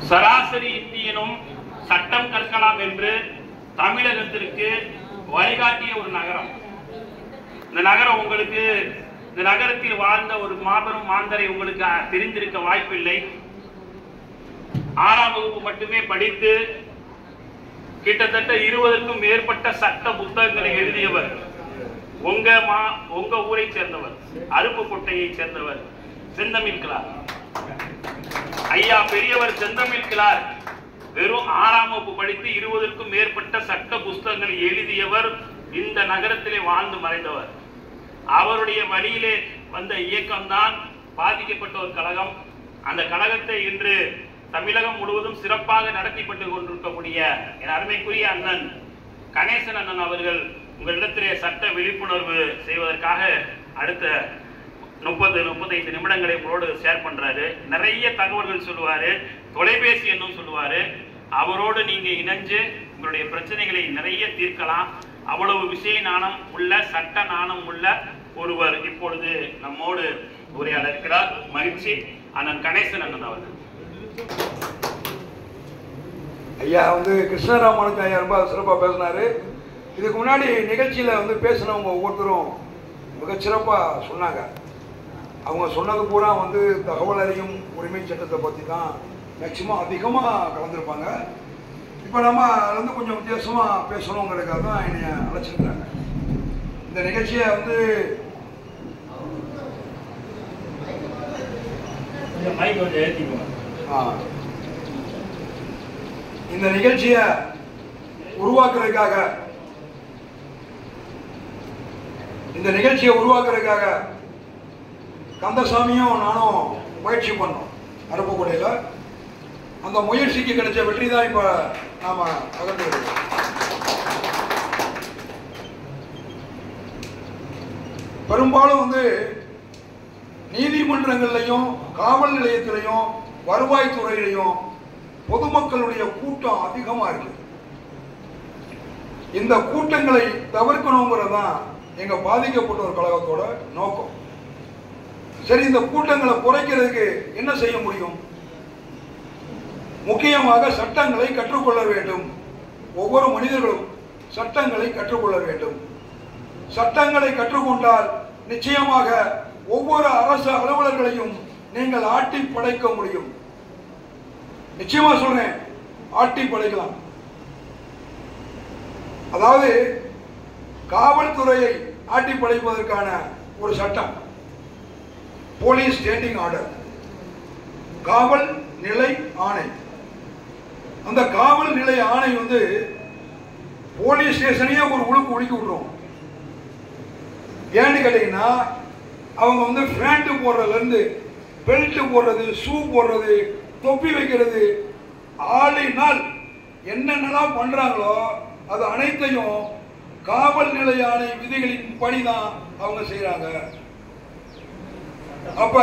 சராசரி இந்தியனும் சட்டம் கற்கலாம் என்று தமிழகத்திற்கு வழிகாட்டிய ஒரு நகரம். இந்த நகரம் உங்களுக்கு, இந்த நகரத்தில் வாழ்ந்த ஒரு மாபெரும் மாந்தரை உங்களுக்கு தெரிந்திருக்க வாய்ப்பில்லை. 6ஆம் வகுப்பு மட்டுமே படித்து கிட்டத்தட்ட 20க்கும் மேற்பட்ட சட்ட புத்தகங்களை எழுதியவர். உங்க ஊரை சேர்ந்தவர், அருப்புக்கோட்டையை சேர்ந்தவர் செந்தமிழ் கிளார். ஐயா பெரியவர் செந்தமிழ் கிளார் வெறும் 6ஆம் வகுப்பு படித்து 20க்கும் மேற்பட்ட சட்ட புத்தகங்களை எழுதியவர். இந்த நகரத்திலே வாழ்ந்து மறைந்தவர். அவருடைய வழியிலே வந்த இயக்கம்தான் பாதிக்கப்பட்ட ஒரு கழகம். அந்த கழகத்தை இன்று தமிழகம் முழுவதும் சிறப்பாக நடத்திப்பட்டு கொண்டிருக்கக்கூடிய என் அருமைக்குரிய அண்ணன் கணேசன் அண்ணன் அவர்கள் உங்களிடத்திலே சட்ட விழிப்புணர்வு செய்வதற்காக அடுத்த 30-35 நிமிடங்களை உங்களோடு ஷேர் பண்றாரு. நிறைய தகவல்கள் சொல்லுவாரு, தொலைபேசி எண்ணும் சொல்லுவாரு. அவரோடு நீங்க இணைஞ்சு உங்களுடைய பிரச்சனைகளை நிறைய தீர்க்கலாம். அவ்வளவு விஷய நாணம் உள்ள, சட்ட நாணம் உள்ள ஒருவர் இப்பொழுது நம்மோடு உரையாட இருக்கிறார். மகிழ்ச்சி. அண்ணன் கணேசன் அண்ணன் அவர்கள். ஐயா கிருஷ்ணராமனுக்கு ஐயா ரொம்ப சிறப்பாக பேசினாரு. இதுக்கு முன்னாடி நிகழ்ச்சியில் பேசினவங்க ஒவ்வொருத்தரும் மிகச்சிறப்பாக சொன்னாங்க. அவங்க சொன்னது பூரா தகவல் அறியும் உரிமை சட்டத்தை பற்றி தான் மேக்சிமம் அதிகமாக கலந்துருப்பாங்க. இப்போ நம்ம அதுலேருந்து கொஞ்சம் வித்தியாசமாக பேசணுங்கிறதுக்காக தான் என்னை அழைச்சிருக்கிறாங்க. இந்த நிகழ்ச்சியை இந்த நிகழ்ச்சியை உருவாக்குறதுக்காக கந்தசாமியும் நானும் முயற்சி பண்ணோம் அருப்புக்கோட்டையில். அந்த முயற்சிக்கு கிடைச்ச வெற்றி தான் இப்போ நாம பகிர்ந்துக்கிறோம். பெரும்பாலும் நீதிமன்றங்கள்லையும் காவல் நிலையத்திலையும் வருவாய்த்துறையிலையும் பொதுமக்களுடைய கூட்டம் அதிகமா இருக்கு. இந்த கூட்டங்களை தவிர்க்கணுங்கிறதான் எங்க பாதிக்கப்பட்ட ஒரு கழகத்தோட நோக்கம். சரி, இந்த கூட்டங்களை குறைக்கிறதுக்கு என்ன செய்ய முடியும்? முக்கியமாக சட்டங்களை கற்றுக்கொள்ள வேண்டும். ஒவ்வொரு மனிதர்களும் சட்டங்களை கற்றுக்கொள்ள வேண்டும். சட்டங்களை கற்றுக்கொண்டால் நிச்சயமாக ஒவ்வொரு அரசு அலுவலர்களையும் நீங்கள் ஆட்டி படைக்க முடியும். நிச்சயமா சொல்றேன், ஆட்டி படைக்கலாம். அதாவது காவல்துறையை ஆட்டி படைப்பதற்கான ஒரு சட்டம் போலீஸ் ஸ்டேண்டிங் ஆர்டர், காவல் நிலை ஆணை. அந்த காவல் நிலை ஆணை போலீஸ் ஸ்டேஷனையே ஒரு உழுக்கு உலுக்கி விட்டுரும். ஏன்னு கேட்டீங்கன்னா, அவங்க பேண்ட் போடுறதுல இருந்து பெல்ட் போடுறது, ஷூ போடுறது, தொப்பி வைக்கிறது, ஆளினால் என்னென்னலாம் பண்றாங்களோ அது அனைத்தையும் காவல் நிலையான விதிகளின் படிதான் அவங்க செய்யறாங்க. அப்ப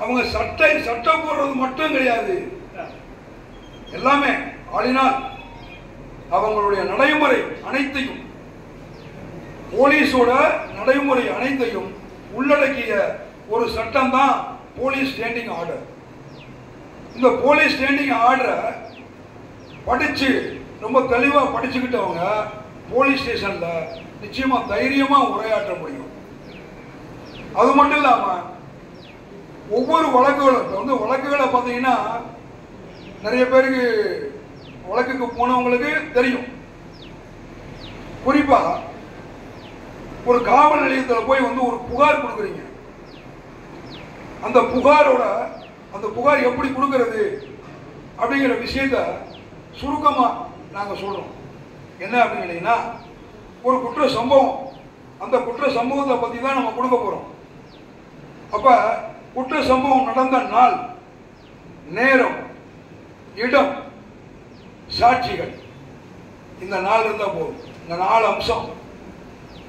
அவங்க சட்டம் போடுறது மட்டும் கிடையாது, எல்லாமே ஆளினால் அவங்களுடைய நடைமுறை அனைத்தையும், போலீஸோட நடைமுறை அனைத்தையும் உள்ளடக்கிய ஒரு சட்டம் தான் போலீஸ் ஸ்டேண்டிங் ஆர்டர். இந்த போலீஸ் ஸ்டேண்டிங் ஆர்டரை படிச்சு ரொம்ப தெளிவா படிச்சுக்கிட்டவங்க போலீஸ் ஸ்டேஷன்ல நிச்சயமா தைரியமா உரையாற்ற முடியும். அது மட்டும் இல்லாம ஒவ்வொரு வழக்குகளும் வழக்குகளை பார்த்தீங்கன்னா நிறைய பேருக்கு வழக்குக்கு போனவங்களுக்கு தெரியும். குறிப்பா ஒரு காவல் நிலையத்தில் போய் ஒரு புகார் கொடுக்குறீங்க. அந்த புகார் எப்படி கொடுக்கறது அப்படிங்கிற விஷயத்த சுருக்கமா நாங்க சொல்றோம். என்ன அப்படின்னு ஒரு குற்ற சம்பவம், அந்த குற்ற சம்பவத்தை பத்தி தான் நம்ம கொடுக்க போறோம். அப்ப குற்ற சம்பவம் நடந்த நாள், நேரம், இடம், சாட்சிகள், இந்த நாள் இருந்தா போதும். இந்த 4 அம்சம்,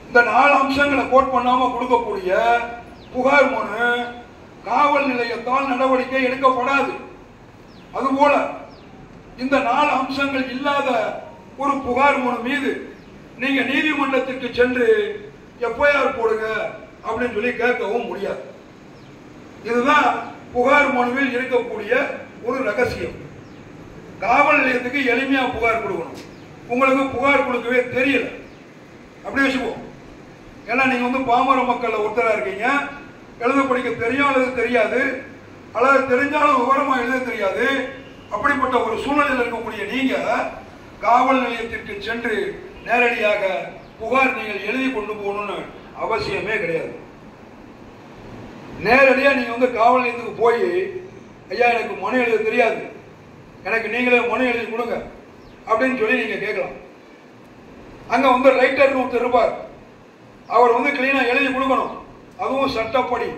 இந்த 4 அம்சங்களை கோட் பண்ணாம கொடுக்கக்கூடிய புகார் மனு காவல் நிலையத்தால் நடவடிக்கை எடுக்கப்படாது. அதுபோல இந்த 4 அம்சங்கள் இல்லாத ஒரு புகார் மனு மீது நீங்க நீதிமன்றத்திற்கு சென்று எஃப்ஐஆர் போடுங்க அப்படின்னு சொல்லி கேட்கவும் முடியாது. இதுதான் புகார் மனுவில் இருக்கக்கூடிய ஒரு ரகசியம். காவல் நிலையத்துக்கு எளிமையா புகார் கொடுக்கணும். உங்களுக்கு புகார் கொடுக்கவே தெரியல அப்படி வச்சுக்குவோம். ஏன்னா நீங்க வந்து பாமர மக்கள் ஒருத்தரா இருக்கீங்க, எழுத படிக்க தெரியும் அல்லது தெரியாது, அல்லது தெரிஞ்சாலும் விவரமா எழுத தெரியாது. அப்படிப்பட்ட ஒரு சூழ்நிலையில் இருக்கக்கூடிய நீங்க காவல் நிலையத்திற்கு சென்று நேரடியாக புகார் நீங்கள் எழுதி கொண்டு போகணும்னு அவசியமே கிடையாது. நேரடியா நீங்க வந்து காவல் நிலையத்துக்கு போய் ஐயா எனக்கு மனு எழுத தெரியாது, எனக்கு நீங்களே மனு எழுதி கொடுங்க அப்படின்னு சொல்லி நீங்க கேட்கலாம். அங்க வந்து ரைட்டர்னு ஒருத்தர் இருப்பார், அவர் வந்து கிளீனா எழுதி கொடுக்கணும். அதுவும் சட்டப்படி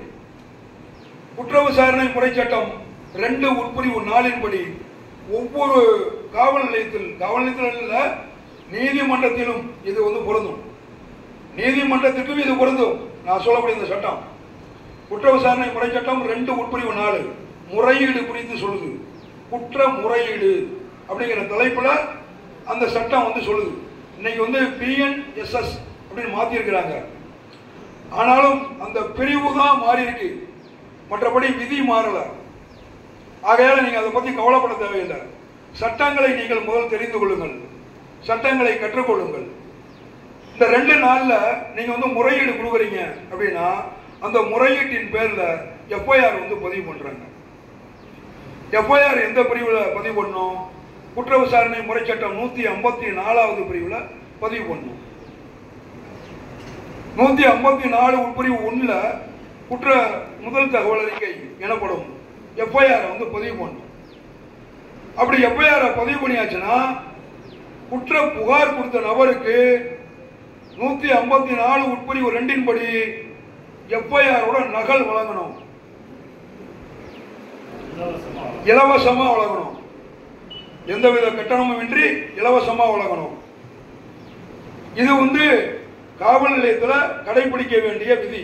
குற்ற விசாரணை முறை சட்டம் 2 உட்பிரிவு 4 படி ஒவ்வொரு காவல் நிலையத்தில் இல்ல நீதிமன்றத்திலும் இது வந்து பொருந்தும். நீதிமன்றத்திற்கும் இது பொருந்தும். நான் சொல்லக்கூடிய இந்த சட்டம் குற்ற விசாரணை முறை சட்டம் 2 உட்பிரிவு 4 முறையீடு குறித்து சொல்லுது. குற்ற முறையீடு அப்படிங்கிற தலைப்புல அந்த சட்டம் வந்து சொல்லுது. இன்னைக்கு வந்து PNSS அப்படின்னு மாத்தி இருக்கிறாங்க. ஆனாலும் அந்த பிரிவு தான் மாறி இருக்கு, மற்றபடி விதி மாறல. ஆகையால நீங்க அதை பத்தி கவலைப்பட தேவையில்லை. சட்டங்களை நீங்கள் முதல் தெரிந்து கொள்ளுங்கள், சட்டங்களை கற்றுக்கொள்ளுங்கள். இந்த 2 நாள்ல நீங்க வந்து முறையீடு கொடுக்குறீங்க அப்படின்னா அந்த முறையீட்டின் பேர்ல FIR வந்து பதிவு பண்றாங்க. FIR எந்த பிரிவுல பதிவு பண்ணும்? குற்ற விசாரணை முறை சட்டம் 154வது பிரிவுல பதிவு பண்ணும். 154 உட்பிரிவு 1ல குற்ற முதல் தகவல் அறிக்கை எனப்படும் FIR வந்து பதிவு பண்ணும். அப்படி FIR பதிவு பண்ணியாச்சுன்னா குற்ற புகார் கொடுத்த நபருக்கு 154 உட்பிரிவு 2 படி FIR நகல் வழங்கணும், இலவசமா வழங்கணும். எந்தவித கட்டணமும் இன்றி இலவசமா வழங்கணும். இது வந்து காவல் நிலையத்தில் கடைபிடிக்க வேண்டிய விதி.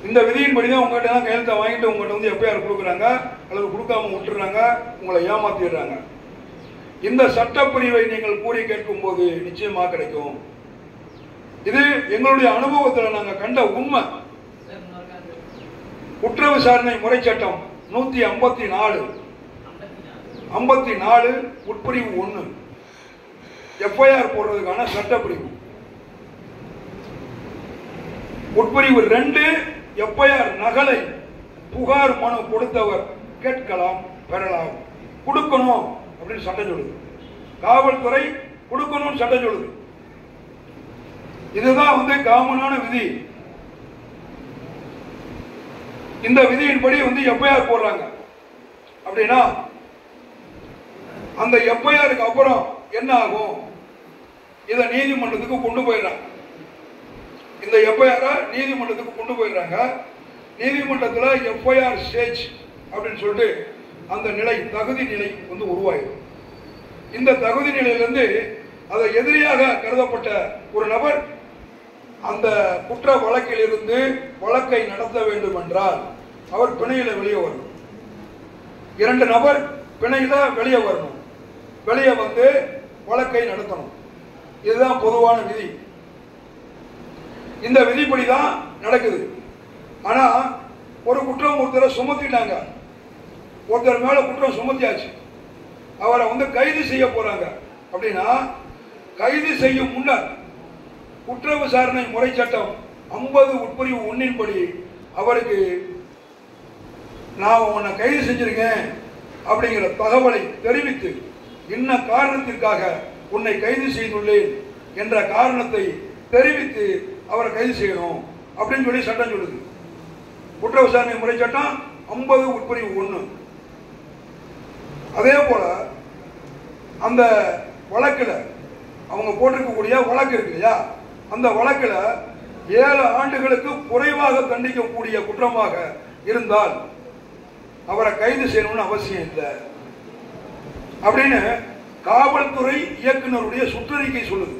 இந்த விதியின்படி தான் உங்ககிட்ட தான் கையெழுத்தை வாங்கிட்டு உங்கள்கிட்ட வந்து FIR கொடுக்குறாங்க அல்லது கொடுக்காம விட்டுறாங்க, உங்களை ஏமாத்திடுறாங்க. இந்த சட்டப்பிரிவை நீங்கள் கூறி கேட்கும் போது நிச்சயமா கிடைக்கும். இது எங்களுடைய அனுபவத்தில் நாங்கள் கண்ட உண்மை. குற்ற விசாரணை முறை சட்டம் 154 உட்பிரிவு 1 FIR போடுறதுக்கான சட்டப்பிரிவு. உட்பிரிவு 2 FIR நகலை புகார் மனு கொடுத்தவர் கேட்கலாம், பெறலாம், கொடுக்கணும் அப்படின்னு சட்டம் சொல்லுது. காவல்துறை கொடுக்கணும்னு சட்டம் சொல்லுது. இதுதான் வந்து காமனான விதி. இந்த விதியின்படி வந்து FIR போடுறாங்க அப்படின்னா அந்த FIRக்கு அப்புறம் என்ன ஆகும்? இதை நீதிமன்றத்துக்கு கொண்டு போயிடுறாங்க. இந்த FIR நீதிமன்றத்துக்கு கொண்டு போயிடுறாங்க. நீதிமன்றத்தில் FIR ஸ்டேஜ் அப்படின்னு சொல்லிட்டு அந்த நிலை, தகுதி நிலை வந்து உருவாயிடும். இந்த தகுதி நிலையிலிருந்து அதை எதிரியாக கருதப்பட்ட ஒரு நபர் அந்த குற்ற வழக்கில் இருந்து வழக்கை நடத்த வேண்டும் என்றால் அவர் பிணையில வெளியே வரணும். 2 நபர் பிணையில வெளியே வரணும், வெளியே வந்து வழக்கை நடத்தணும். இதுதான் பொதுவான விதி. இந்த விதிப்படிதான் நடக்குது. ஆனா ஒரு குற்றம் ஒருத்தரை சுமத்திட்டாங்க, ஒருத்தர் மேல குற்றம் சுமத்தியாச்சு, அவரை வந்து கைது செய்ய போறாங்க அப்படின்னா கைது செய்யும் முன்னர் குற்ற விசாரணை முறை சட்டம் 50 உட்பிரிவு 1 படி அவருக்கு நான் உன்னை கைது செஞ்சிருக்கேன் அப்படிங்கிற தகவலை தெரிவித்து என்ன காரணத்திற்காக உன்னை கைது செய்துள்ளேன் என்ற காரணத்தை தெரிவித்து அவரை கைது செய்யணும் அப்படின்னு சொல்லி சட்டம் சொல்லுது. குற்ற விசாரணை முறை சட்டம் 50 உட்பிரிவு 1. அதே போல அந்த வழக்கில் அவங்க போட்டிருக்கக்கூடிய வழக்கு இருக்கு இல்லையா, அந்த வழக்கில் 7 ஆண்டுகளுக்கு குறைவாக தண்டிக்கக்கூடிய குற்றமாக இருந்தால் அவரை கைது செய்யணும்னு அவசியம் இல்லை அப்படின்னு காவல்துறை இயக்குனருடைய சுற்றறிக்கை சொல்லுது.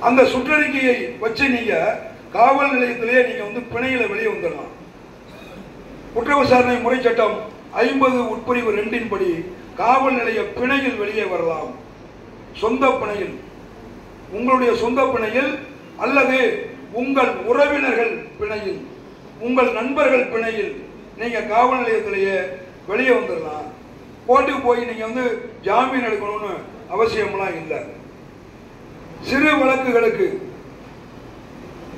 அந்த சுற்றறிக்கையை வச்சு நீங்க காவல் நிலையத்திலேயே நீங்க வந்து பிணையில வெளியே வந்துடலாம். குற்ற விசாரணை முறை சட்டம் 50 உட்பிரிவு 2 படி காவல் நிலைய பிணையில் வெளியே வரலாம். சொந்த பிணையில், உங்களுடைய சொந்த பிணையில் அல்லது உங்கள் உறவினர்கள் பிணையில், உங்கள் நண்பர்கள் பிணையில் நீங்க காவல் நிலையத்திலேயே வெளியே வந்துடலாம். கோர்ட்டுக்கு போய் நீங்க வந்து ஜாமீன் எடுக்கணும்னு அவசியம்லாம் இல்லை. சிறு வழக்குகளுக்கு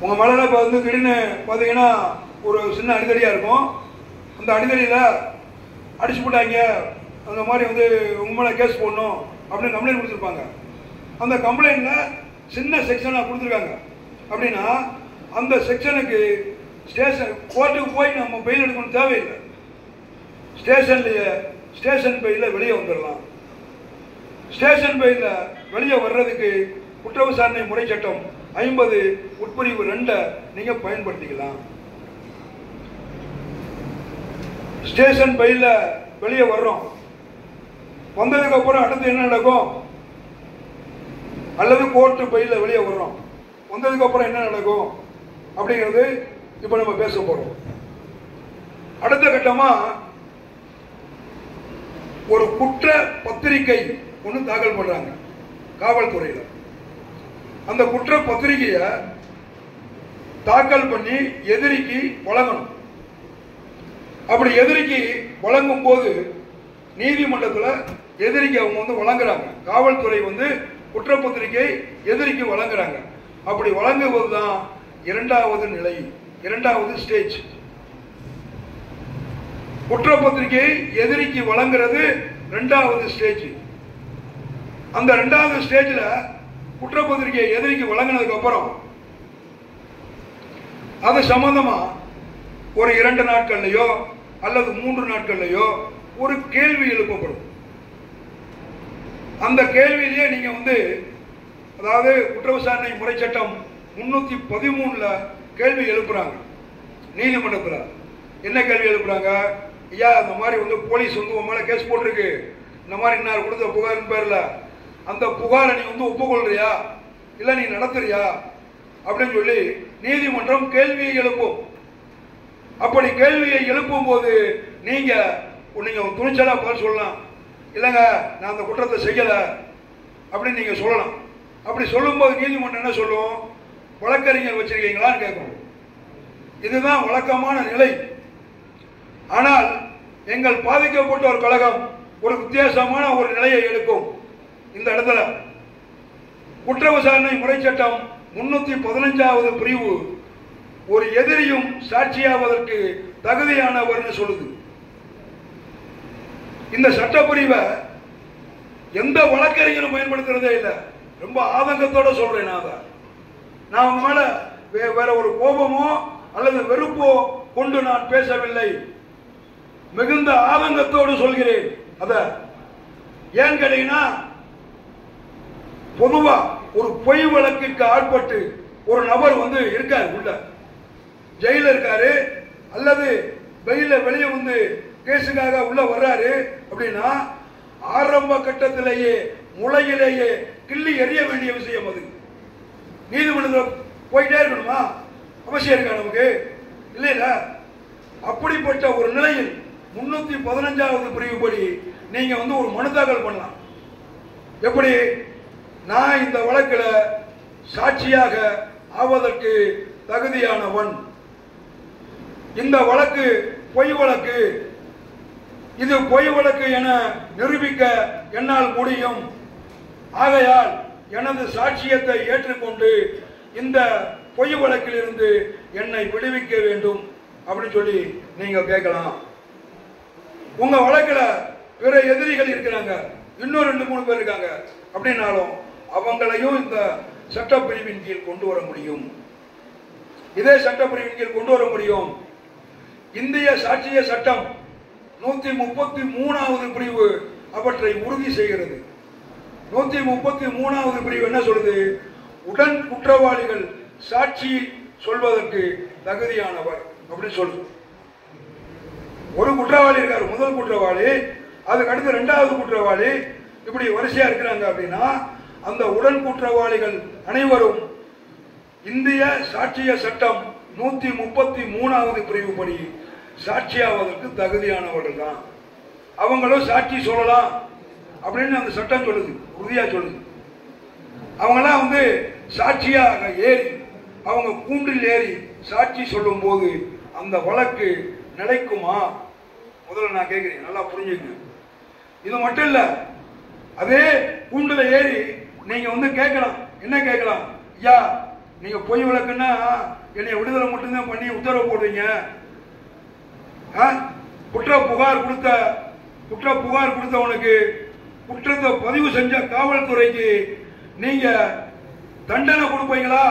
உங்க மேல இப்ப வந்து திடீர்னு பாத்தீங்கன்னா ஒரு சின்ன அடிதடியா இருக்கும். அந்த அடிதடியில அடிச்சு போட்டாங்க, அந்த மாதிரி வந்து உங்க மேல கேஸ் போடணும் அப்படின்னு கம்ப்ளைண்ட் கொடுத்துருப்பாங்க. அந்த கம்ப்ளைண்ட்ல சின்ன செக்ஷனா கொடுத்துருக்காங்க அப்படின்னா அந்த செக்ஷனுக்கு கோர்ட்டுக்கு போய் நம்ம பெயில் எடுக்கணும் தேவையில்லை. ஸ்டேஷன் பெயில வெளியே வந்துடலாம். ஸ்டேஷன் பெயில வெளியே வர்றதுக்கு குற்ற விசாரணை முறை சட்டம் 50 உட்பிரிவு 2 நீங்க பயன்படுத்திக்கலாம். ஸ்டேஷன் பெயில வெளியே வர்றோம், வந்ததுக்கு அப்புறம் அடுத்து என்ன நடக்கும்? அல்லது கோர்ட்டு பெயில வெளியே வர்றோம், வந்ததுக்கு அப்புறம் என்ன நடக்கும் அப்படிங்கிறது இப்ப நம்ம பேச போறோம். அடுத்த கட்டமா ஒரு குற்ற பத்திரிகை ஒன்று தாக்கல் பண்றாங்க காவல்துறையில. அந்த குற்ற பத்திரிகைய தாக்கல் பண்ணி எதிரிக்கு வழங்கணும். அப்படி எதிரிக்கு வழங்கும் போது நீதிமன்றத்தில் எதிரிக்கு அவங்க வந்து வழங்குறாங்க. காவல்துறை வந்து குற்றப்பத்திரிகை எதிரிக்கு வழங்குறாங்க. அப்படி வழங்குவது தான் இரண்டாவது நிலை, இரண்டாவது ஸ்டேஜ். குற்றப்பத்திரிகை எதிரிக்கு வழங்குறது இரண்டாவது ஸ்டேஜ். அந்த இரண்டாவது ஸ்டேஜ்ல குற்றப்பத்திரிகை எதிரிக்கு வழங்கினதுக்கு அப்புறம் அது சம்பந்தமா ஒரு 2 நாட்கள்லயோ அல்லது 3 நாட்கள்லயோ ஒரு கேள்வி எழுப்பப்படும். அந்த கேள்வியிலேயே நீங்க வந்து அதாவது குற்ற விசாரணை முறை சட்டம் 313ல கேள்வி எழுப்புறாங்க நீதிமன்றத்தில். என்ன கேள்வி எழுப்புறாங்க? ஐயா, இந்த மாதிரி வந்து போலீஸ் வந்து உன் மேல கேஸ் போட்டிருக்கு, இந்த மாதிரி என்ன கொடுத்த புகாரின் பேர்ல அந்த புகாரை நீ வந்து ஒப்புக்கொள்றியா இல்ல நீ நடத்துறியா அப்படின்னு சொல்லி நீதிமன்றம் கேள்வியை எழுப்பும். அப்படி கேள்வியை எழுப்பும் போது நீங்க துணிச்சலா பதில் சொல்லலாம். இல்லைங்க, நான் அந்த குற்றத்தை செய்யல அப்படின்னு நீங்க சொல்லலாம். அப்படி சொல்லும் போது நீதிமன்றம் என்ன சொல்லும்? வழக்கறிஞர் வச்சிருக்கீங்களான்னு கேட்கும். இதுதான் வழக்கமான நிலை. ஆனால் எங்கள் பாதிக்கப்பட்ட ஒரு கழகம் ஒரு வித்தியாசமான ஒரு நிலையை எடுக்கும். இந்த இடத்துல குற்ற விசாரணை முறை சட்டம் 315வது பிரிவு ஒரு எதிரியும் சாட்சியாவதற்கு தகுதியானவர்னு சொல்லுது. இந்த சட்டப்பிரிவை எந்த வழக்கறிஞரும் பயன்படுத்துறதே இல்லை. ரொம்ப ஆதங்கத்தோட சொல்றேன். நான் உங்க மேல வேற ஒரு கோபமோ அல்லது வெறுப்போ கொண்டு நான் பேசவில்லை. மிகுந்த ஆதங்கத்தோடு சொல்கிறேன். அத ஏன் கேட்டீங்கன்னா, பொதுவா ஒரு பொய் வழக்கிற்கு ஆட்பட்டு ஒரு நபர் வந்து இருக்காரு, உள்ள ஜெயில இருக்காரு அல்லது வெயில வெளியே வந்து கேஸுக்காக உள்ள வர்றாரு அப்படின்னா ஆரம்ப கட்டத்திலேயே முளையிலேயே கிள்ளி எறிய வேண்டிய விஷயம் அது. நீதிமன்றத்தில் போயிட்டே இருக்கணுமா? அவசியம் இருக்கா நமக்கு? இல்ல. அப்படிப்பட்ட ஒரு நிலையில் 315வது பிரிவு படி நீங்க வந்து ஒரு மனு தாக்கல் பண்ணலாம். எப்படி? நான் இந்த வழக்கில் சாட்சியாக ஆவதற்கு தகுதியானவன், இந்த வழக்கு பொய் வழக்கு, இது பொய் வழக்கு என நிரூபிக்க என்னால் முடியும், ஆகையால் எனது சாட்சியத்தை ஏற்றுக்கொண்டு இந்த பொய் வழக்கில் இருந்து என்னை விடுவிக்க வேண்டும் அப்படின்னு சொல்லி நீங்க கேட்கலாம். உங்க வழக்கில் பிற எதிரிகள் இருக்கிறாங்க, இன்னும் 2-3 பேர் இருக்காங்க அப்படின்னாலும் அவங்களையும் இந்த சட்டப்பிரிவின் கீழ் கொண்டு வர முடியும். இதே சட்டப்பிரிவின் கீழ் கொண்டு வர முடியும். இந்திய சாட்சிய சட்டம் 133வது பிரிவு அவற்றை உறுதி செய்கிறது. 133வது பிரிவு என்ன சொல்லுது? உடன் குற்றவாளிகள் சாட்சி சொல்வதற்கு தகுதியானவர் அப்படின்னு சொல்லுது. ஒரு குற்றவாளி இருக்காரு, முதல் குற்றவாளி, அதுக்கு அடுத்து 2வது குற்றவாளி, இப்படி வரிசையா இருக்கிறாங்க அப்படின்னா அந்த உடன் குற்றவாளிகள் அனைவரும் இந்திய சாட்சிய சட்டம் 133வது பிரிவு படி சாட்சியாவதற்கு தகுதியானவர்கள் தான். அவங்களும் சாட்சி சொல்லலாம் அப்படின்னு அந்த சட்டம் சொல்லுது, உறுதியா சொல்லுது. அவங்கெல்லாம் வந்து சாட்சியாக ஏறி அவங்க கூண்டில் ஏறி சாட்சி சொல்லும் போது அந்த வழக்கு நிலைக்குமா? முதல்ல நான் கேட்கிறேன், நல்லா புரிஞ்சுக்கங்க. இது மட்டும் இல்ல, அதே கூண்டுல ஏறி நீங்க வந்து கேட்கலாம். என்ன கேட்கலாம்? ஐயா, நீங்க பொய் வழக்குன்னா என்னை விடுதலை மட்டும்தான் பண்ணி உத்தரவு போடுவீங்க. குற்ற புகார் கொடுத்தவனுக்கு குற்றத்தை பதிவு செஞ்ச காவல்துறைக்கு நீங்க தண்டனை கொடுப்பீங்களா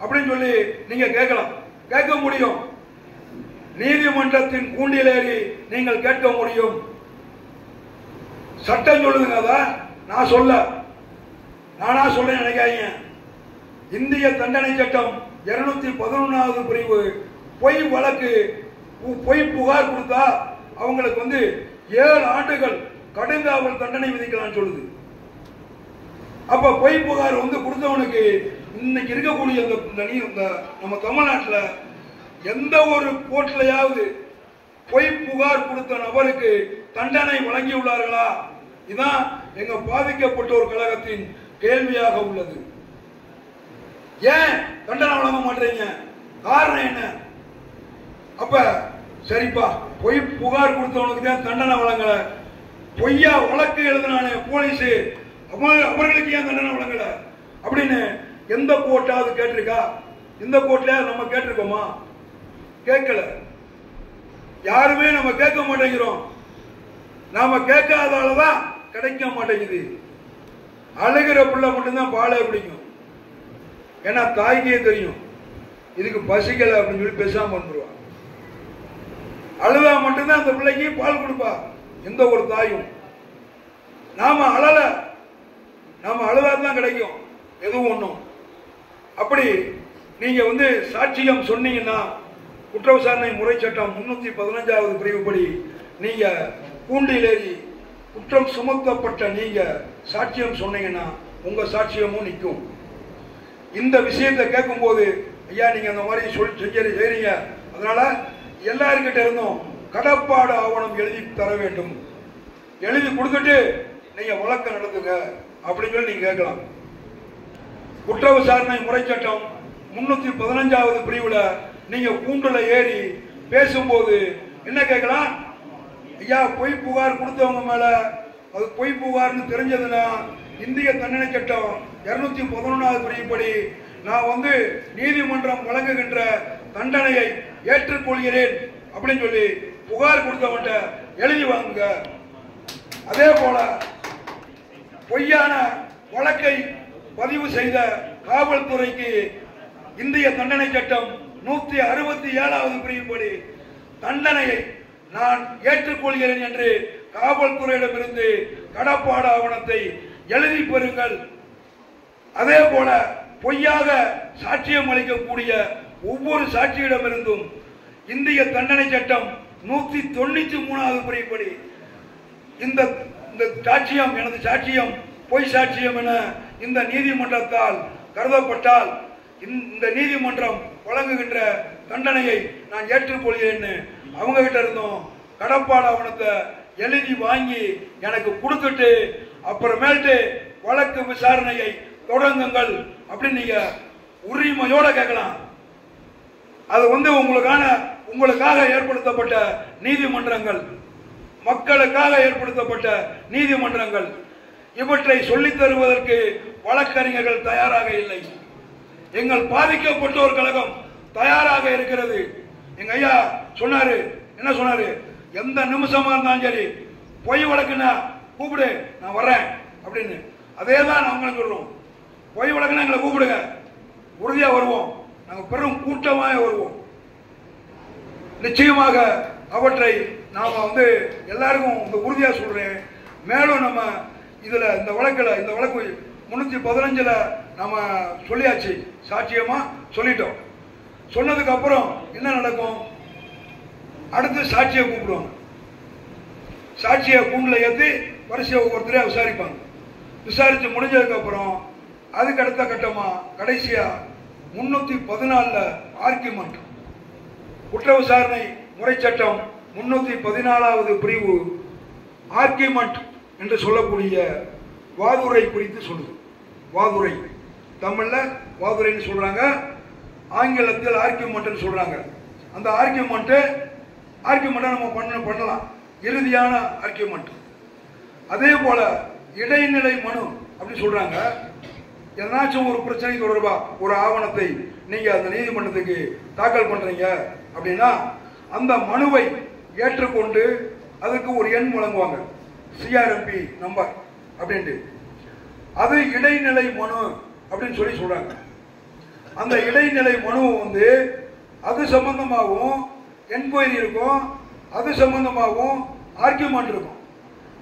அப்படின்னு சொல்லி நீங்க கேட்கலாம். கேட்க முடியும். நீதிமன்றத்தின் கூண்டில் ஏறி நீங்கள் கேட்க முடியும். சட்டம் சொல்லுதுங்க. அதான் நான் நானா சொல்றேன் நினைக்காதீங்க. இந்திய தண்டனை சட்டம் 211வது பிரிவு பொய் வழக்கு பொய் புகார் கொடுத்தா அவங்களுக்கு வந்து 7 ஆண்டுகள் கடுங்காவல் தண்டனை விதிக்கலாம் சொல்லுது. அப்ப பொய் புகார் வந்து கொடுத்தவனுக்கு இன்னைக்கு இருக்கக்கூடிய நம்ம தமிழ்நாட்டில் எந்த ஒரு கோர்ட்லயாவது பொய் புகார் கொடுத்த நபருக்கு தண்டனை வழங்கியுள்ளார்களா? இதுதான் எங்க பாதிக்கப்பட்டோர் கழகத்தின் கேள்வியாக உள்ளது. ஏன் தண்டனை வழங்க மாட்டீங்க? காரணம் என்ன? அப்ப சரிப்பா, பொய் புகார் கொடுத்தவனுக்கு தான் தண்டனை வழங்கல, பொய்யா வழக்கு எழுதினானே போலீஸ் அவர்களுக்கு ஏன் தண்டனை வழங்கல அப்படின்னு எந்த கோர்ட்டாவது கேட்டிருக்கா? இந்த கோர்ட்ல நம்ம கேட்டிருக்கோமா? கேட்கல. யாருமே நம்ம கேட்க மாட்டேங்கிறோம். நாம கேட்காதாலதான் கிடைக்க மாட்டேங்குது. அழுகிற பிள்ளை மட்டும்தான் பாலே பிடிக்கும். ஏன்னா தாய்க்கே தெரியும் இதுக்கு பசிக்கல அப்படின்னு சொல்லி பேசாம வந்துருவா. அழுதா மட்டும்தான் அந்த பிள்ளைக்கு பால் கொடுப்பா எந்த ஒரு தாயும். நாம அழுதாதான் கிடைக்கும் எதுவும் ஒண்ணும். அப்படி நீங்க வந்து சாட்சியம் சொன்னீங்கன்னா குற்ற விசாரணை முறை சட்டம் 315வது பிரிவுப்படி நீங்க கூண்டில் ஏறி குற்றம் சுமத்தப்பட்ட நீங்க சாட்சியம் சொன்னீங்கன்னா உங்க சாட்சியமும் நிற்கும். இந்த விஷயத்தை கேட்கும் போது ஐயா நீங்க அந்த மாதிரி செய்றீங்க, அதனால எல்லாருக்கிட்ட இருந்தும் கடப்பாடு ஆவணம் எழுதி தர வேண்டும், எழுதி கொடுத்துட்டு நீங்க வழக்கு நடத்துங்க அப்படின்னு சொல்லி நீங்க கேட்கலாம். குற்ற விசாரணை முறை சட்டம் 315வது பிரிவுல நீங்க கூண்டுல ஏறி பேசும்போது என்ன கேட்கலாம்? ஐயா, பொய் புகார் கொடுத்தவங்க மேல அது பொய் புகார்னு தெரிஞ்சதுன்னா இந்திய தண்டனை சட்டம் 211வது பிரிவுப்படி நான் வந்து நீதிமன்றம் வழங்குகின்ற தண்டனையை ஏற்றுக்கொள்கிறேன் அப்படின்னு சொல்லி புகார் கொடுத்தவன்ட்ட எழுதி வாங்குங்க. அதே போல பொய்யான வழக்கை பதிவு செய்த காவல்துறைக்கு இந்திய தண்டனை சட்டம் 167வது பிரிவுப்படி தண்டனையை நான் ஏற்றுக்கொள்கிறேன் என்று காவல்துறையிடமிருந்து கடப்பாடு ஆவணத்தை எழுதி பெறுங்கள். அதே போல பொய்யாக சாட்சியம் அளிக்கக்கூடிய ஒவ்வொரு சாட்சியிடமிருந்தும் இந்திய தண்டனை சட்டம் 193வது பிரிவுப்படி இந்த சாட்சியம் எனது சாட்சியம் பொய் சாட்சியம் என இந்த நீதிமன்றத்தால் கருதப்பட்டால் இந்த நீதிமன்றம் வழங்குகின்ற தண்டனையை நான் ஏற்றுக்கொள்கிறேன்னு அவங்க கிட்ட இருந்தோம் கடப்பாடு ஆவணத்தை எழுதி வாங்கி எனக்கு கொடுத்துட்டு அப்புறமேட்டு வழக்கு விசாரணையை தொடங்குங்கள் அப்படின்னு நீங்க உரிமையோட கேட்கலாம். அது வந்து உங்களுக்காக ஏற்படுத்தப்பட்ட நீதிமன்றங்கள், மக்களுக்காக ஏற்படுத்தப்பட்ட நீதிமன்றங்கள். இவற்றை சொல்லித் தருவதற்கு வழக்கறிஞர்கள் தயாராக இல்லை. எங்கள் பாதிக்கப்பட்டோர் கழகம் தயாராக இருக்கிறது. எங்க ஐயா சொன்னாரு, என்ன சொன்னாரு? எந்த நிமிஷமா இருந்தாலும் சரி பொய் வழக்குன்னா கூப்பிடு, நான் வர்றேன் அப்படின்னு. அதே தான் நாங்களும் சொல்றோம். பொய் வழக்குன்னா எங்களை கூப்பிடுங்க, உறுதியா வருவோம். நாங்கள் பெரும் கூட்டமாக வருவோம். நிச்சயமாக அவற்றை நாம வந்து எல்லாருக்கும் இந்த உறுதியா சொல்றேன். மேலும் நம்ம இதுல இந்த வழக்கு 315ல நாம சொல்லியாச்சு, சாட்சியமா சொல்லிட்டோம். சொன்னதுக்கு அப்புறம் என்ன நடக்கும்? அடுத்து சாட்சியை கூப்பிடுவாங்க. சாட்சியை கூண்டில் ஏற்றி வரிசையை ஒவ்வொருத்தரையா விசாரிப்பாங்க. விசாரிச்சு முடிஞ்சதுக்கு அப்புறம் அதுக்கு அடுத்த கட்டமா கடைசியா 314ல ஆர்கியூமெண்ட், குற்ற விசாரணை முறை சட்டம் 314வது பிரிவு ஆர்கியூமெண்ட் என்று சொல்லக்கூடிய வாதுரை குறித்து சொல்லுது. வாதுரை தமிழ்ல வாதுரைன்னு சொல்றாங்க, ஆங்கிலத்தில் ஆர்கியூமெண்ட் சொல்றாங்க. அந்த ஆர்கியூமெண்ட் நம்ம பண்ணலாம், இறுதியான ஆர்கியூமெண்ட். அதே போல இடைநிலை மனு அப்படின்னு சொல்றாங்க. எதனாச்சும் ஒரு பிரச்சனை தொடர்பா ஒரு ஆவணத்தை நீங்க அந்த நீதிமன்றத்துக்கு தாக்கல் பண்றீங்க அப்படின்னா அந்த மனுவை ஏற்றுக்கொண்டு அதுக்கு ஒரு எண் வழங்குவாங்க, சிஆர்எம்பி நம்பர் அப்படின்ட்டு. அது இடைநிலை மனு அப்படின்னு சொல்லி சொல்றாங்க. அந்த இடைநிலை மனு வந்து அது சம்பந்தமாகவும் என்கொயரி இருக்கும், அது சம்பந்தமாகவும் ஆர்கியூமெண்ட் இருக்கும்.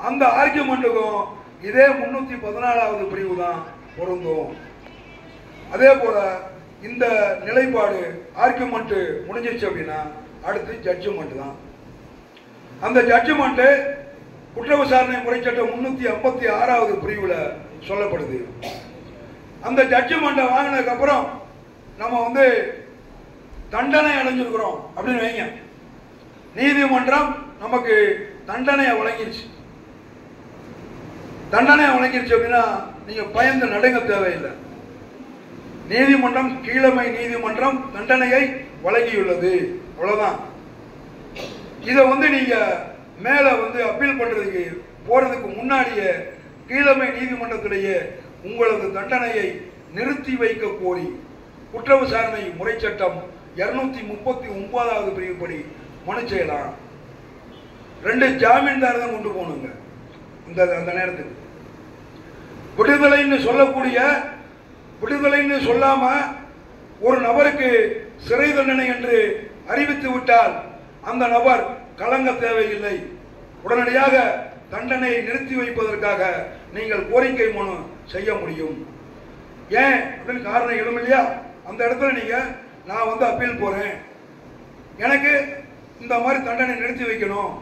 அந்த ஆர்கியூமெண்ட்டுக்கும் இதே 314வது பிரிவு தான் பொருந்தும். அதே போல இந்த நிலைப்பாடு ஆர்கியூமெண்ட் முடிஞ்சிருச்சு அப்படின்னா அடுத்து ஜட்ஜ்மெண்ட் தான். அந்த ஜட்ஜ்மெண்ட் குற்ற விசாரணை முறை சட்டம் 356வது பிரிவுல சொல்லப்படுது. அந்த ஜட்ஜ்மெண்ட்டை வாங்கினதுக்கு அப்புறம் நம்ம வந்து தண்டனை அடைஞ்சிருக்கிறோம் அப்படின்னு வைங்க. நீதிமன்றம் நமக்கு தண்டனையை வழங்கிருச்சு. தண்டனையை வழங்கிருச்சு அப்படின்னா நீங்க பயந்து நடுங்க தேவையில்லை. நீதிமன்றம், கீழமை நீதிமன்றம் தண்டனையை வழங்கியுள்ளது, அவ்வளவுதான். இதை வந்து நீங்க மேல வந்து அப்பீல் பண்றதுக்கு போறதுக்கு முன்னாடியே கீழமை நீதிமன்றத்திலேயே உங்களது தண்டனையை நிறுத்தி வைக்க கோரி குற்ற விசாரணை முறை சட்டம் 239வது பிரிவுப்படி மனு செய்யலாம். 2 ஜாமீன்தார் தான் கொண்டு போகணுங்க. அந்த நேரத்துக்கு விடுதலைன்னு சொல்லக்கூடிய, விடுதலைன்னு சொல்லாம ஒரு நபருக்கு சிறை தண்டனை என்று அறிவித்து விட்டால் அந்த நபர் கலங்க தேவையில்லை. உடனடியாக தண்டனையை நிறுத்தி வைப்பதற்காக நீங்கள் கோரிக்கை மனு செய்ய முடியும். ஏன் அப்படின்னு காரணம் எழும் இல்லையா? அந்த இடத்துல நீங்க நான் வந்து அப்பீல் போறேன், எனக்கு இந்த மாதிரி தண்டனை நிறுத்தி வைக்கணும்,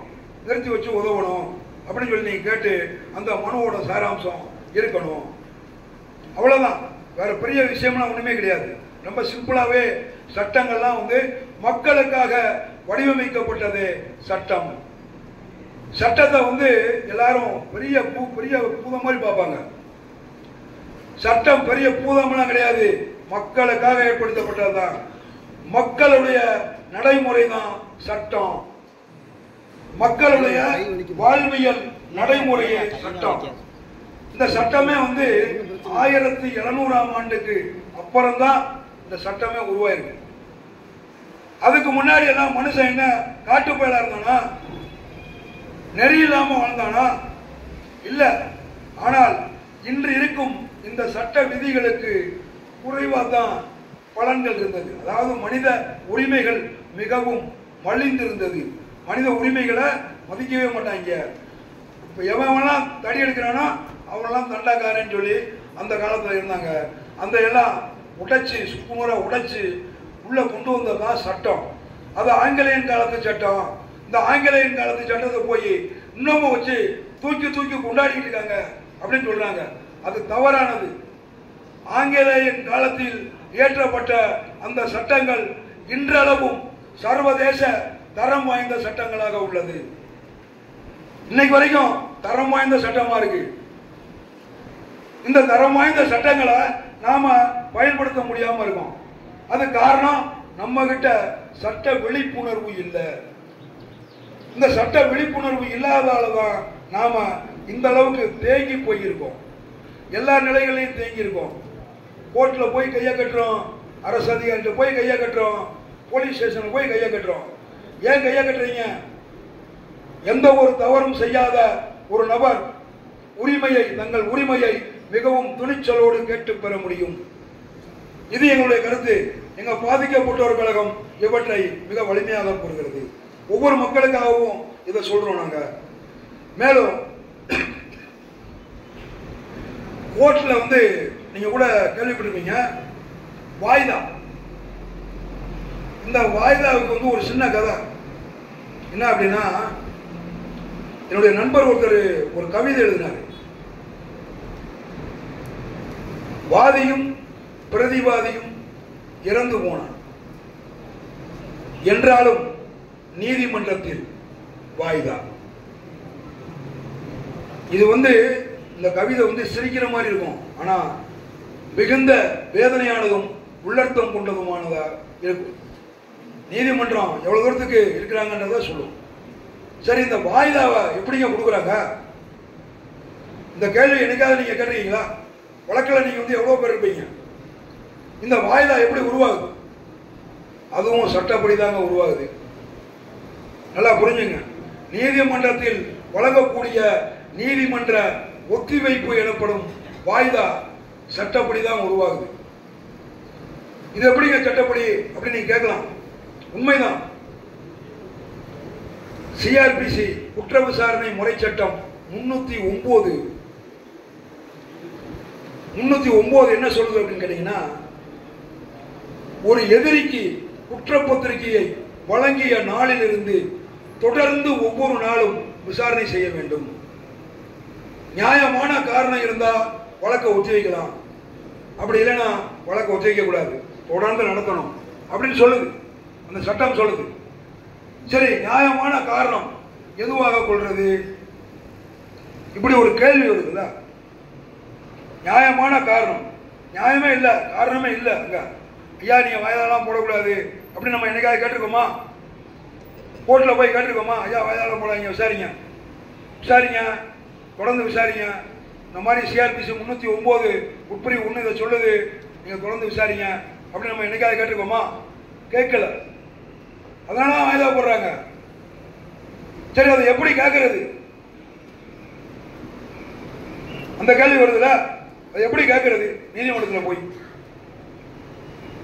நிறுத்தி வச்சு உதவணும் அப்படின்னு சொல்லி நீங்க கேட்டு அந்த மனுவோட சாராம்சம் இருக்கணும். அவ்வளவுதான், வேற பெரிய விஷயம்லாம் ஒண்ணுமே கிடையாது. ரொம்ப சிம்பிளாவே சட்டங்கள்லாம் வந்து மக்களுக்காக வடிவமைக்கப்பட்டது சட்டம். சட்டத்தை வந்து எல்லாரும் பெரிய பூதம் மாதிரி பார்ப்பாங்க. சட்டம் பெரிய பூதம்லாம் கிடையாது, மக்களுக்காக ஏற்படுத்தப்பட்டதுதான். மக்களுடைய நடைமுறை தான் சட்டம், மக்களுடைய வாழ்வியல் நடைமுறையே சட்டம். இந்த சட்டமே வந்து 1700ஆம் ஆண்டுக்கு அப்புறம் தான் இந்த சட்டமே உருவாயிருக்கு. அதுக்கு முன்னாடி எல்லாம் மனுஷன் என்ன காட்டுப்பயலா இருந்தானா, நெறி இல்லாம வாழ்ந்தானா? இல்ல. ஆனால் இன்று இருக்கும் இந்த சட்ட விதிகளுக்கு குறைவா தான் பலன்கள் இருந்தது. அதாவது மனித உரிமைகள் மிகவும் மலிந்திருந்தது. மனித உரிமைகளை மதிக்கவே மாட்டாங்க. இப்ப எவன்லாம் தடி எடுக்கிறானோ அவனெல்லாம் தண்டாக்காரன்னு சொல்லி அந்த காலத்துல இருந்தாங்க. அந்த எல்லாம் உடைச்சு, சுக்குமுறை உடைச்சு உள்ள கொண்டு வந்ததுதான் சட்டம். அது ஆங்கிலேயன் காலத்து சட்டம். இந்த ஆங்கிலேயன் காலத்து சட்டத்தை போய் இன்னமும் வச்சு தூக்கி கொண்டாடிட்டு இருக்காங்க அப்படின்னு சொல்றாங்க. அது தவறானது. ஆங்கிலேயன் காலத்தில் இயற்றப்பட்ட அந்த சட்டங்கள் இன்றளவும் சர்வதேச தரம் வாய்ந்த சட்டங்களாக உள்ளது. இன்னைக்கு வரைக்கும் தரம் வாய்ந்த சட்டமா இருக்கு. இந்த தரம் வாய்ந்த சட்டங்களை நாம பயன்படுத்த முடியாம இருக்கோம். அது காரணம் நம்ம கிட்ட சட்ட விழிப்புணர்வு இல்லை. இந்த சட்ட விழிப்புணர்வு இல்லாததாலதான் நாம இந்த அளவுக்கு தேங்கி போயிருக்கோம். எல்லா நிலைகளையும் தேங்கி இருக்கோம். கோர்ட்ல போய் கையை கட்டுறோம், அரசு அதிகாரிகிட்ட போய் கையை கட்டுறோம், போலீஸ் ஸ்டேஷன்ல போய் கையை கட்டுறோம். ஏன் கையை கட்டுறீங்க? எந்த ஒரு தவறும் செய்யாத ஒரு நபர் தங்கள் உரிமையை மிகவும் துணிச்சலோடு கேட்டு பெற முடியும். இது எங்களுடைய கருத்து. எங்க பாதிக்கப்பட்டோர் கழகம் இவற்றை மிக வலிமையாக கூறுகிறது. ஒவ்வொரு மக்களுக்காகவும் இதை சொல்றோம் நாங்க. மேலும் கோர்ட்ல வந்து நீங்க கூட கேள்விப்பட்டிருப்பீங்க வாய்தா. இந்த வாய்தாவுக்கு வந்து ஒரு சின்ன கதை என்ன அப்படின்னா, என்னுடைய நண்பர் ஒருத்தர் ஒரு கவிதை எழுதினார். வாதியும் பிரதிவாதியும் இறந்து போனான் என்றாலும் நீதிமன்றத்தில் வாய்தா. இது வந்து இந்த கவிதை வந்து சிரிக்கிற மாதிரி இருக்கும், ஆனா மிகுந்த வேதனையானதும் உள்ளர்த்தம் கொண்டதுமானதா இருக்கும். நீதிமன்றம் எவ்வளவு தூரத்துக்கு இருக்கிறாங்கன்றத சொல்லும். சரி, இந்த வாய்தாவை எப்படிங்க கொடுக்குறாங்க? இந்த கேள்வி என்னைக்காவது நீங்க கேட்டிருக்கீங்களா? வழக்கில் நீங்க வந்து எவ்வளவு பேர் இருப்பீங்க? இந்த வாய்தா எப்படி உருவாகுது? அதுவும் சட்டப்படி தாங்க உருவாகுது. நல்லா புரிஞ்சுங்க. நீதிமன்றத்தில் வழங்கக்கூடிய நீதிமன்ற ஒத்திவைப்பு எனப்படும் வாய்தா சட்டப்படி தான் உருவாகுது. இது எப்படிங்க சட்டப்படி அப்படின்னு நீங்க கேட்கலாம். உண்மைதான். சிஆர்பிசி குற்ற விசாரணை முறை சட்டம் 309 என்ன சொல்லுது அப்படின்னு கேட்டீங்கன்னா, ஒரு எதிரிக்கு குற்றப்பத்திரிகையை வழங்கிய நாளிலிருந்து தொடர்ந்து ஒவ்வொரு நாளும் விசாரணை செய்ய வேண்டும். நியாயமான காரணம் இருந்தா வழக்கை ஒத்திவைக்கலாம், அப்படி இல்லைன்னா வழக்கை ஒத்திவைக்க கூடாது, தொடர்ந்து நடத்தணும் அப்படின்னு சொல்லுது அந்த சட்டம் சொல்லுது. சரி, நியாயமான காரணம் எதுவாக கொள்றது? இப்படி ஒரு கேள்வி வருதுல்ல. நியாயமான காரணம், நியாயமே இல்லை, காரணமே இல்லை. அங்க ஐயா நீங்க வாய்தாலாம் போடக்கூடாது அப்படின்னு நம்ம என்னைக்காவது கேட்டிருக்கோமா? கோர்ட்டில் போய் கேட்டிருக்கோமா? ஐயா வாய்தாலாம் போடாதீங்க, விசாரிங்க விசாரிங்க, தொடர்ந்து விசாரிங்க. இந்த மாதிரி சிஆர்பிசி 309 உட்பிரிவு 1 இதை சொல்லுது, நீங்க தொடர்ந்து விசாரிங்க அப்படின்னு நம்ம என்னைக்காவது கேட்டிருக்கோமா? கேட்கல. அதனால வாய்தா போடுறாங்க. சரி, அதை எப்படி கேட்கறது? அந்த கேள்வி வருதுல, அது எப்படி கேட்கறது? நீதிமன்றத்தில் போய்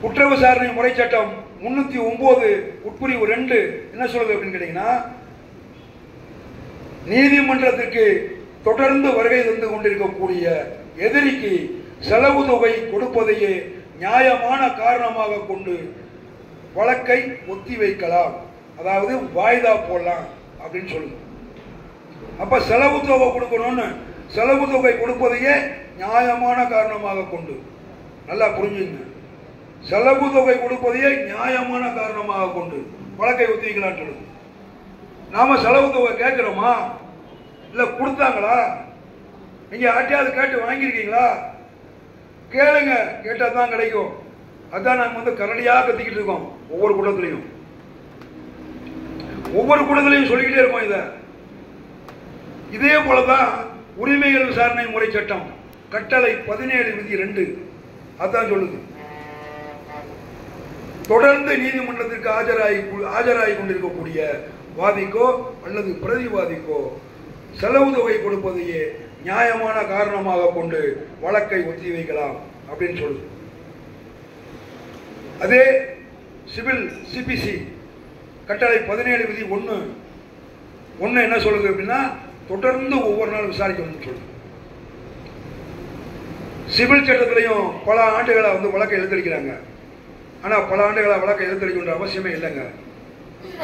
குற்ற விசாரணை முறை சட்டம் 309 உட்பிரிவு 2 என்ன சொல்லுது அப்படின்னு கேட்டீங்கன்னா, நீதிமன்றத்திற்கு தொடர்ந்து வருகை தந்து கொண்டிருக்கக்கூடிய எதிரிக்கு செலவு தொகை கொடுப்பதையே நியாயமான காரணமாக கொண்டு வழக்கை ஒத்திவைக்கலாம், அதாவது வாய்தா போடலாம் அப்படின்னு சொல்லுது. அப்ப செலவு தொகை கொடுக்கணும்னு, செலவு தொகை கொடுப்பதையே நியாயமான காரணமாக கொண்டு, நல்லா புரிஞ்சுங்க, செலவு தொகை கொடுப்பதையே நியாயமான காரணமாக கொண்டு வழக்கை ஒத்திவைக்கலாம் சொல்லுது. நாம செலவு தொகை கேட்கிறோமா? இல்ல கொடுத்தாங்களா? நீங்க யார்ட்டையாவது கேட்டு வாங்கியிருக்கீங்களா? கேளுங்க, கேட்டா தான் கிடைக்கும். அதான் நாங்க வந்து கரடியா கத்திக்கிட்டு இருக்கோம். ஒவ்வொரு கூட்டத்திலையும் சொல்லிக்கிட்டே இருக்கோம். இதே போலதான் உரிமைகள் விசாரணை முறை சட்டம் கட்டளை 17 விதி 2 அதான் சொல்லுது. தொடர்ந்து நீதிமன்றத்திற்கு ஆஜராகி கொண்டிருக்கக்கூடிய வாதிக்கோ அல்லது பிரதிவாதிக்கோ செலவு தொகை கொடுப்பதையே நியாயமான காரணமாக கொண்டு வழக்கை ஒத்திவைக்கலாம் அப்படின்னு சொல்லுது. அதே சிவில் சிபிசி கட்டளை 17 விதி 1 என்ன சொல்லுது அப்படின்னா, தொடர்ந்து ஒவ்வொரு நாள் விசாரிக்கணும்னு சொல்லுது. சிவில் சட்டத்திலையும் பல ஆண்டுகளை வந்து வழக்கை எழுத்தடிக்கிறாங்க. ஆனா பல ஆண்டுகளை வழக்கை எழுத்தடிக்கின்ற அவசியமே இல்லைங்க.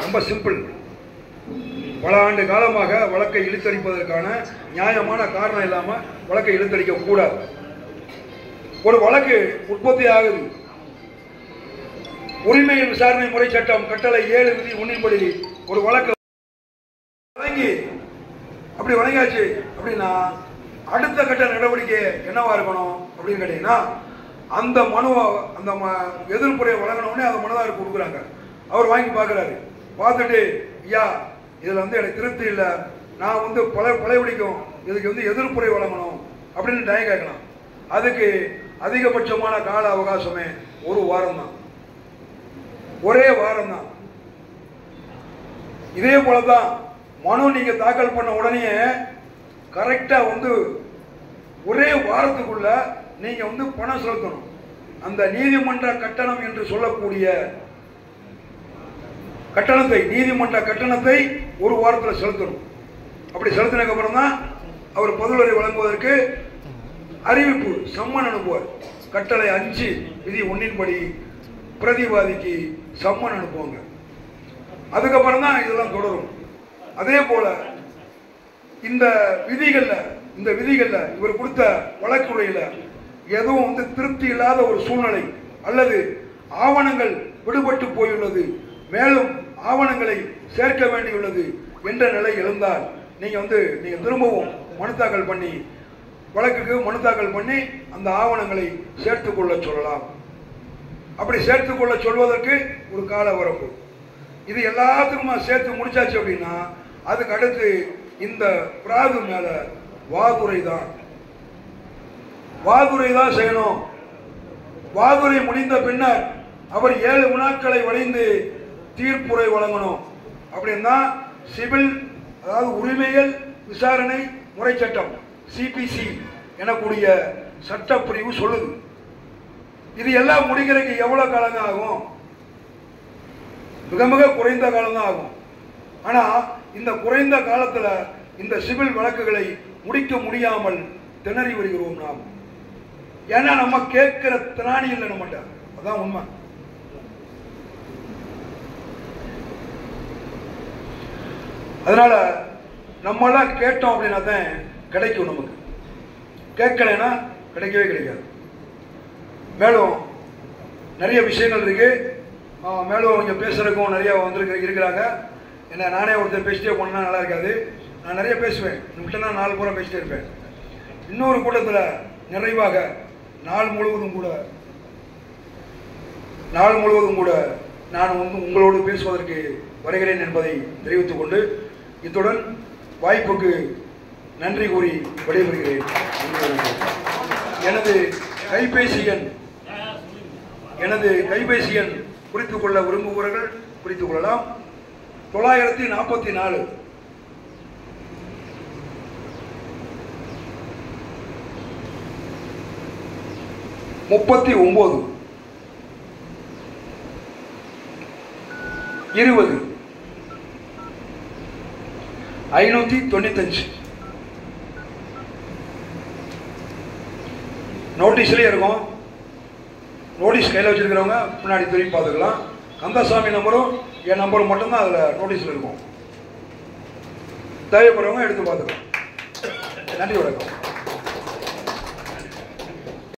ரொம்ப சிம்பிள். பல ஆண்டு காலமாக வழக்கை இழுத்தடிப்பதற்கான நியாயமான காரணம் இல்லாம வழக்கை இழுத்தடிக்க கூடாது. ஒரு வழக்கு உற்பத்தி ஆகுது. உரிமையில் விசாரணை முறை சட்டம் கட்டளை 7 விதி 1 படி ஒரு வழக்கு வழங்கியாச்சு அப்படின்னா அடுத்த கட்ட நடவடிக்கை என்னவா இருக்கணும் அப்படின்னு கேட்டீங்கன்னா, அந்த மனுவை அந்த எதிர்ப்புரையை வழங்கினோடனே அந்த மனுதாரருக்கு கொடுக்குறாங்க. அவர் வாங்கி பார்க்குறாரு. பார்த்துட்டு, ஐயா இதில் வந்து எனக்கு திருப்தி இல்லை, நான் வந்து பழையபடிக்கும் இதுக்கு வந்து எதிர்ப்புரை வழங்கணும் அப்படின்னு டயம் கேட்கலாம். அதுக்கு அதிகபட்சமான கால அவகாசமே ஒரு வாரம் தான், ஒரே வாரம் தான். இதே போலதான் மனு நீங்க தாக்கல் பண்ண உடனே கரெக்டா வந்து ஒரே வாரத்துக்குள்ள நீங்க வந்து பணம் செலுத்தணும். அந்த நீதிமன்ற கட்டணம் என்று சொல்லக்கூடிய கட்டணத்தை, நீதிமன்ற கட்டணத்தை ஒரு வாரத்தில் செலுத்தணும். அப்படி செலுத்தினதுக்கு அப்புறம் தான் அவர் பதிலுரை வழங்குவதற்கு அறிவிப்பு சம்மன் அனுப்புவார். கட்டளை 5 விதி 1 படி பிரதிவாதிக்கு சம்மன் அனுப்புவாங்க. அதுக்கப்புறம் தான் இதெல்லாம் தொடரும். அதே போல இந்த விதிகள்ல இவர் கொடுத்த வழக்குரையில எதுவும் வந்து திருப்தி இல்லாத ஒரு சூழ்நிலை அல்லது ஆவணங்கள் விடுபட்டு போயுள்ளது, மேலும் ஆவணங்களை சேர்க்க வேண்டியுள்ளது என்ற நிலை எழுந்தால் நீங்க திரும்பவும் மனு தாக்கல் பண்ணி வழக்குக்கு மனு தாக்கல் பண்ணி அந்த ஆவணங்களை சேர்த்துக்கொள்ள சொல்லலாம். அப்படி சேர்த்துக்கொள்ள சொல்வதற்கு ஒரு கால வரம்பு. இது எல்லாத்துக்குமா சேர்த்து முடிச்சாச்சு அப்படின்னா அதுக்கு அடுத்து இந்த பிராது மேல வாதுரை தான் வாதுரை தான் செய்யணும். வாதுரை முடிந்த பின்னர் அவர் 7 வினாக்களை வளைந்து தீர்ப்புரை வழங்கணும். அப்படின்னா சிவில், அதாவது உரிமையல் விசாரணை முறை சட்டம் சிபிசி எனக்கூடிய சட்டப்பிரிவு சொல்லுது. இது எல்லாம் முடிக்கிறதுக்கு எவ்வளவு காலம் ஆகும்? மிக மிக குறைந்த காலம் தான் ஆகும். ஆனா இந்த குறைந்த காலத்துல இந்த சிவில் வழக்குகளை முடிக்க முடியாமல் திணறி வருகிறோம் நாம். ஏன்னா நம்ம கேட்கிற திராணி இல்லை நம்மகிட்ட. அதான் உண்மை. அதனால நம்மளாம் கேட்டோம் அப்படின்னா தான் கிடைக்கும். நமக்கு கேட்கலைன்னா கிடைக்கவே கிடைக்காது. மேலும் நிறைய விஷயங்கள் இருக்கு. மேலும் இங்கே பேசுறதுக்கும் நிறைய இருக்கிறாங்க. என்ன நானே ஒருத்தர் பேசிட்டே போனா நல்லா இருக்காது. நான் நிறைய பேசுவேன். விட்டுனா 4 பூரா பேசிட்டே இருப்பேன். இன்னொரு கூட்டத்தில் நிறைவாக நாள் முழுவதும் கூட நான் உங்களோடு பேசுவதற்கு வருகிறேன் என்பதை தெரிவித்துக் கொண்டு இத்துடன் வாய்ப்புக்கு நன்றி கூறி விடைபெறுகிறேன். எனது கைபேசி எண் குறித்துக் கொள்ள விரும்புபவர்கள் குறித்துக் கொள்ளலாம். 944 39 20 595 நோட்டீஸ்லேயே இருக்கும். நோட்டீஸ் கையில் வச்சிருக்கிறவங்க முன்னாடி திரும்பி பார்த்துக்கலாம். கந்தசாமி நம்பரும் என் நம்பரும் மட்டும்தான் அதில் நோட்டீஸில் இருக்கும். தேவைப்படுறவங்க எடுத்து பார்த்துக்கலாம். நன்றி, வணக்கம்.